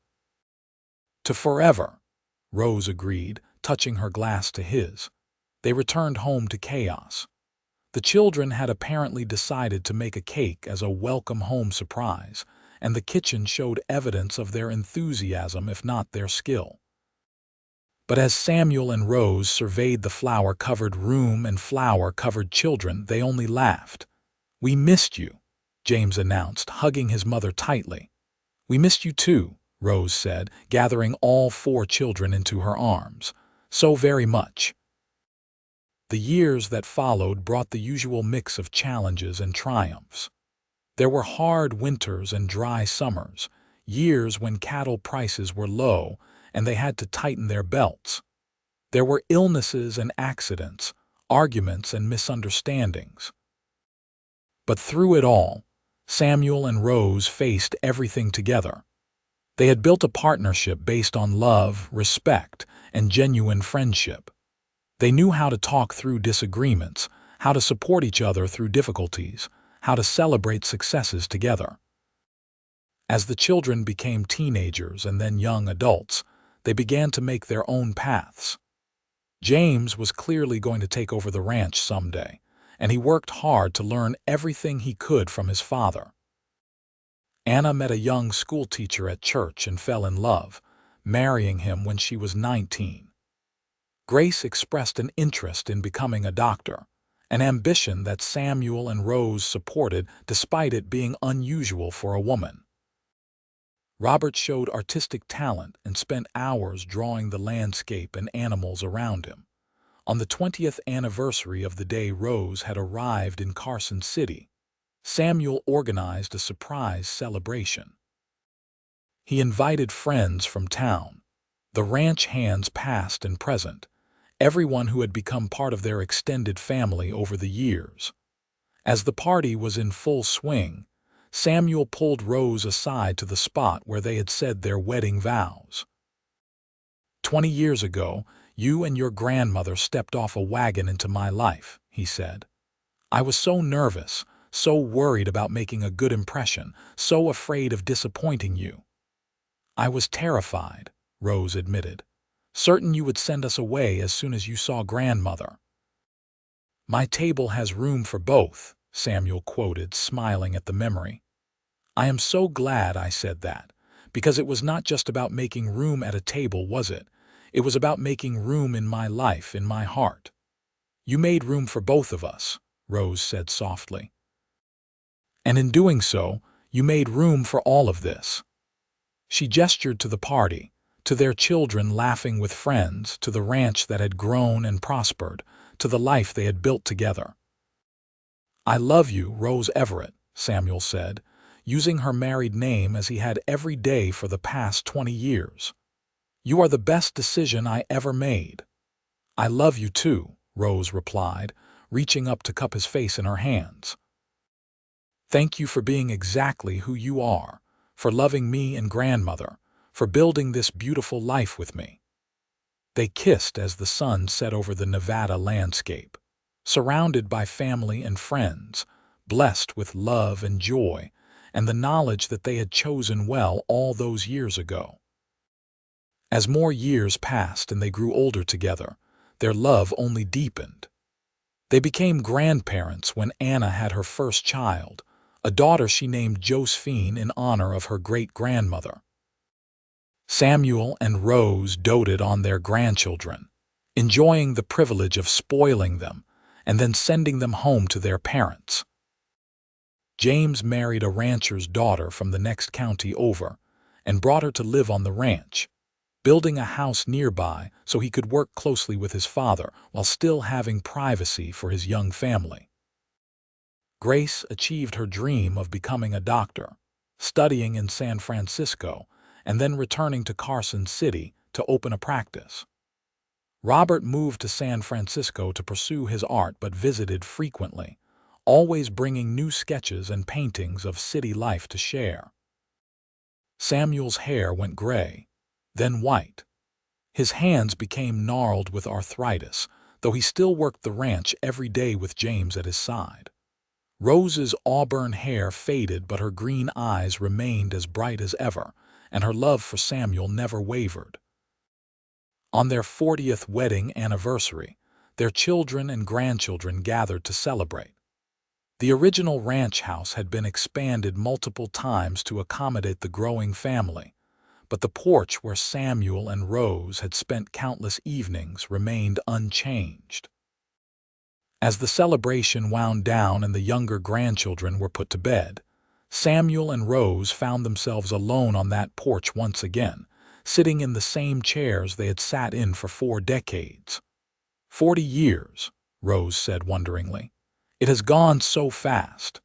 "To forever," Rose agreed, touching her glass to his. They returned home to chaos. The children had apparently decided to make a cake as a welcome home surprise, and the kitchen showed evidence of their enthusiasm if not their skill. But as Samuel and Rose surveyed the flower-covered room and flower-covered children, they only laughed. "We missed you," James announced, hugging his mother tightly. "We missed you too," Rose said, gathering all 4 children into her arms. "So very much." The years that followed brought the usual mix of challenges and triumphs. There were hard winters and dry summers, years when cattle prices were low and they had to tighten their belts. There were illnesses and accidents, arguments and misunderstandings. But through it all, Samuel and Rose faced everything together. They had built a partnership based on love, respect, and genuine friendship. They knew how to talk through disagreements, how to support each other through difficulties, how to celebrate successes together. As the children became teenagers and then young adults, they began to make their own paths. James was clearly going to take over the ranch someday, and he worked hard to learn everything he could from his father. Anna met a young schoolteacher at church and fell in love, marrying him when she was 19. Grace expressed an interest in becoming a doctor, an ambition that Samuel and Rose supported despite it being unusual for a woman. Robert showed artistic talent and spent hours drawing the landscape and animals around him. On the 20th anniversary of the day Rose had arrived in Carson City, Samuel organized a surprise celebration. He invited friends from town, the ranch hands past and present, everyone who had become part of their extended family over the years. As the party was in full swing, Samuel pulled Rose aside to the spot where they had said their wedding vows. 20 years ago, you and your grandmother stepped off a wagon into my life, he said. I was so nervous, so worried about making a good impression, so afraid of disappointing you. I was terrified, Rose admitted, certain you would send us away as soon as you saw grandmother. My table has room for both, Samuel quoted, smiling at the memory. I am so glad I said that, because it was not just about making room at a table, was it? It was about making room in my life, in my heart. You made room for both of us, Rose said softly. And in doing so, you made room for all of this. She gestured to the party, to their children laughing with friends, to the ranch that had grown and prospered, to the life they had built together. I love you, Rose Everett, Samuel said, using her married name as he had every day for the past 20 years. You are the best decision I ever made. I love you too, Rose replied, reaching up to cup his face in her hands. Thank you for being exactly who you are, for loving me and grandmother, for building this beautiful life with me. They kissed as the sun set over the Nevada landscape, surrounded by family and friends, blessed with love and joy, and the knowledge that they had chosen well all those years ago. As more years passed and they grew older together, their love only deepened. They became grandparents when Anna had her first child, a daughter she named Josephine in honor of her great-grandmother. Samuel and Rose doted on their grandchildren, enjoying the privilege of spoiling them and then sending them home to their parents. James married a rancher's daughter from the next county over and brought her to live on the ranch, building a house nearby so he could work closely with his father while still having privacy for his young family. Grace achieved her dream of becoming a doctor, studying in San Francisco, and then returning to Carson City to open a practice. Robert moved to San Francisco to pursue his art but visited frequently, always bringing new sketches and paintings of city life to share. Samuel's hair went gray, then white. His hands became gnarled with arthritis, though he still worked the ranch every day with James at his side. Rose's auburn hair faded, but her green eyes remained as bright as ever, and her love for Samuel never wavered. On their 40th wedding anniversary, their children and grandchildren gathered to celebrate. The original ranch house had been expanded multiple times to accommodate the growing family, but the porch where Samuel and Rose had spent countless evenings remained unchanged. As the celebration wound down and the younger grandchildren were put to bed, Samuel and Rose found themselves alone on that porch once again, sitting in the same chairs they had sat in for 4 decades. 40 years, Rose said wonderingly. It has gone so fast.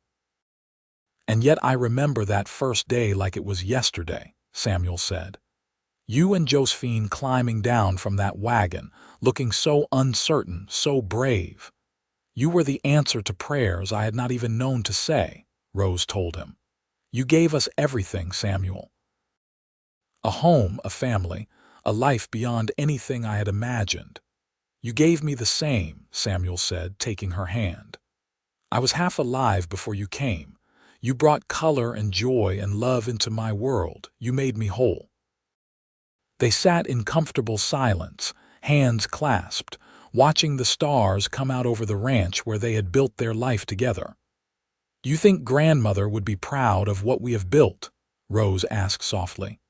And yet I remember that first day like it was yesterday, Samuel said. You and Josephine climbing down from that wagon, looking so uncertain, so brave. You were the answer to prayers I had not even known to say, Rose told him. You gave us everything, Samuel. A home, a family, a life beyond anything I had imagined. You gave me the same, Samuel said, taking her hand. I was half alive before you came. You brought color and joy and love into my world. You made me whole." They sat in comfortable silence, hands clasped, watching the stars come out over the ranch where they had built their life together. "You think grandmother would be proud of what we have built?" Rose asked softly.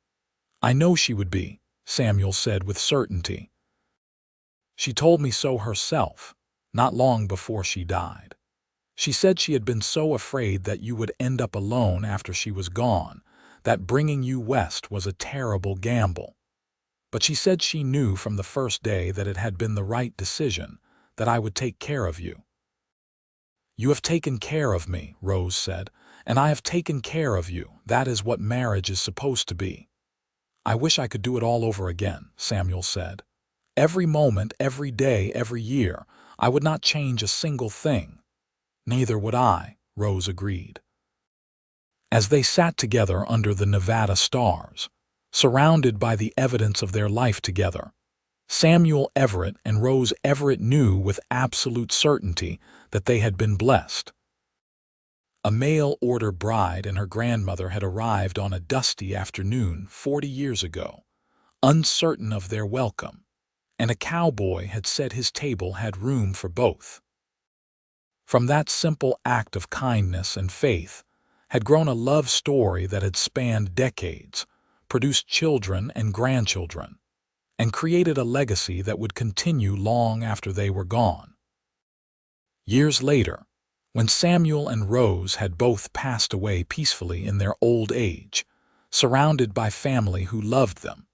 "I know she would be," Samuel said with certainty. "She told me so herself, not long before she died. She said she had been so afraid that you would end up alone after she was gone, that bringing you west was a terrible gamble. But she said she knew from the first day that it had been the right decision, that I would take care of you." "You have taken care of me," Rose said, "and I have taken care of you. That is what marriage is supposed to be." "I wish I could do it all over again," Samuel said. "Every moment, every day, every year, I would not change a single thing." "Neither would I," Rose agreed. As they sat together under the Nevada stars, surrounded by the evidence of their life together, Samuel Everett and Rose Everett knew with absolute certainty that they had been blessed. A mail-order bride and her grandmother had arrived on a dusty afternoon 40 years ago, uncertain of their welcome, and a cowboy had said his table had room for both. From that simple act of kindness and faith had grown a love story that had spanned decades, produced children and grandchildren, and created a legacy that would continue long after they were gone. Years later, when Samuel and Rose had both passed away peacefully in their old age, surrounded by family who loved them,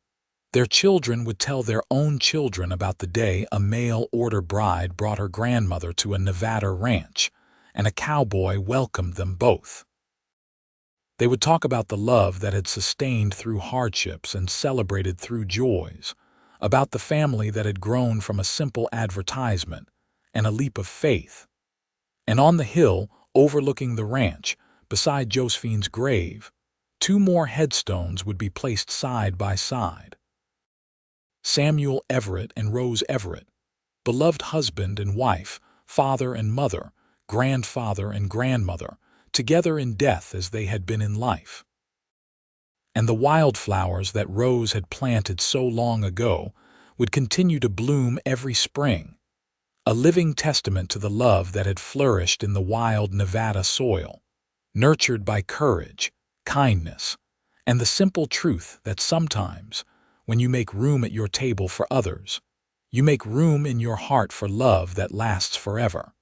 their children would tell their own children about the day a mail-order bride brought her grandmother to a Nevada ranch, and a cowboy welcomed them both. They would talk about the love that had sustained through hardships and celebrated through joys, about the family that had grown from a simple advertisement and a leap of faith. And on the hill overlooking the ranch, beside Josephine's grave, 2 more headstones would be placed side by side. Samuel Everett and Rose Everett, beloved husband and wife, father and mother, grandfather and grandmother, together in death as they had been in life. And the wildflowers that Rose had planted so long ago would continue to bloom every spring, a living testament to the love that had flourished in the wild Nevada soil, nurtured by courage, kindness, and the simple truth that sometimes, when you make room at your table for others, you make room in your heart for love that lasts forever.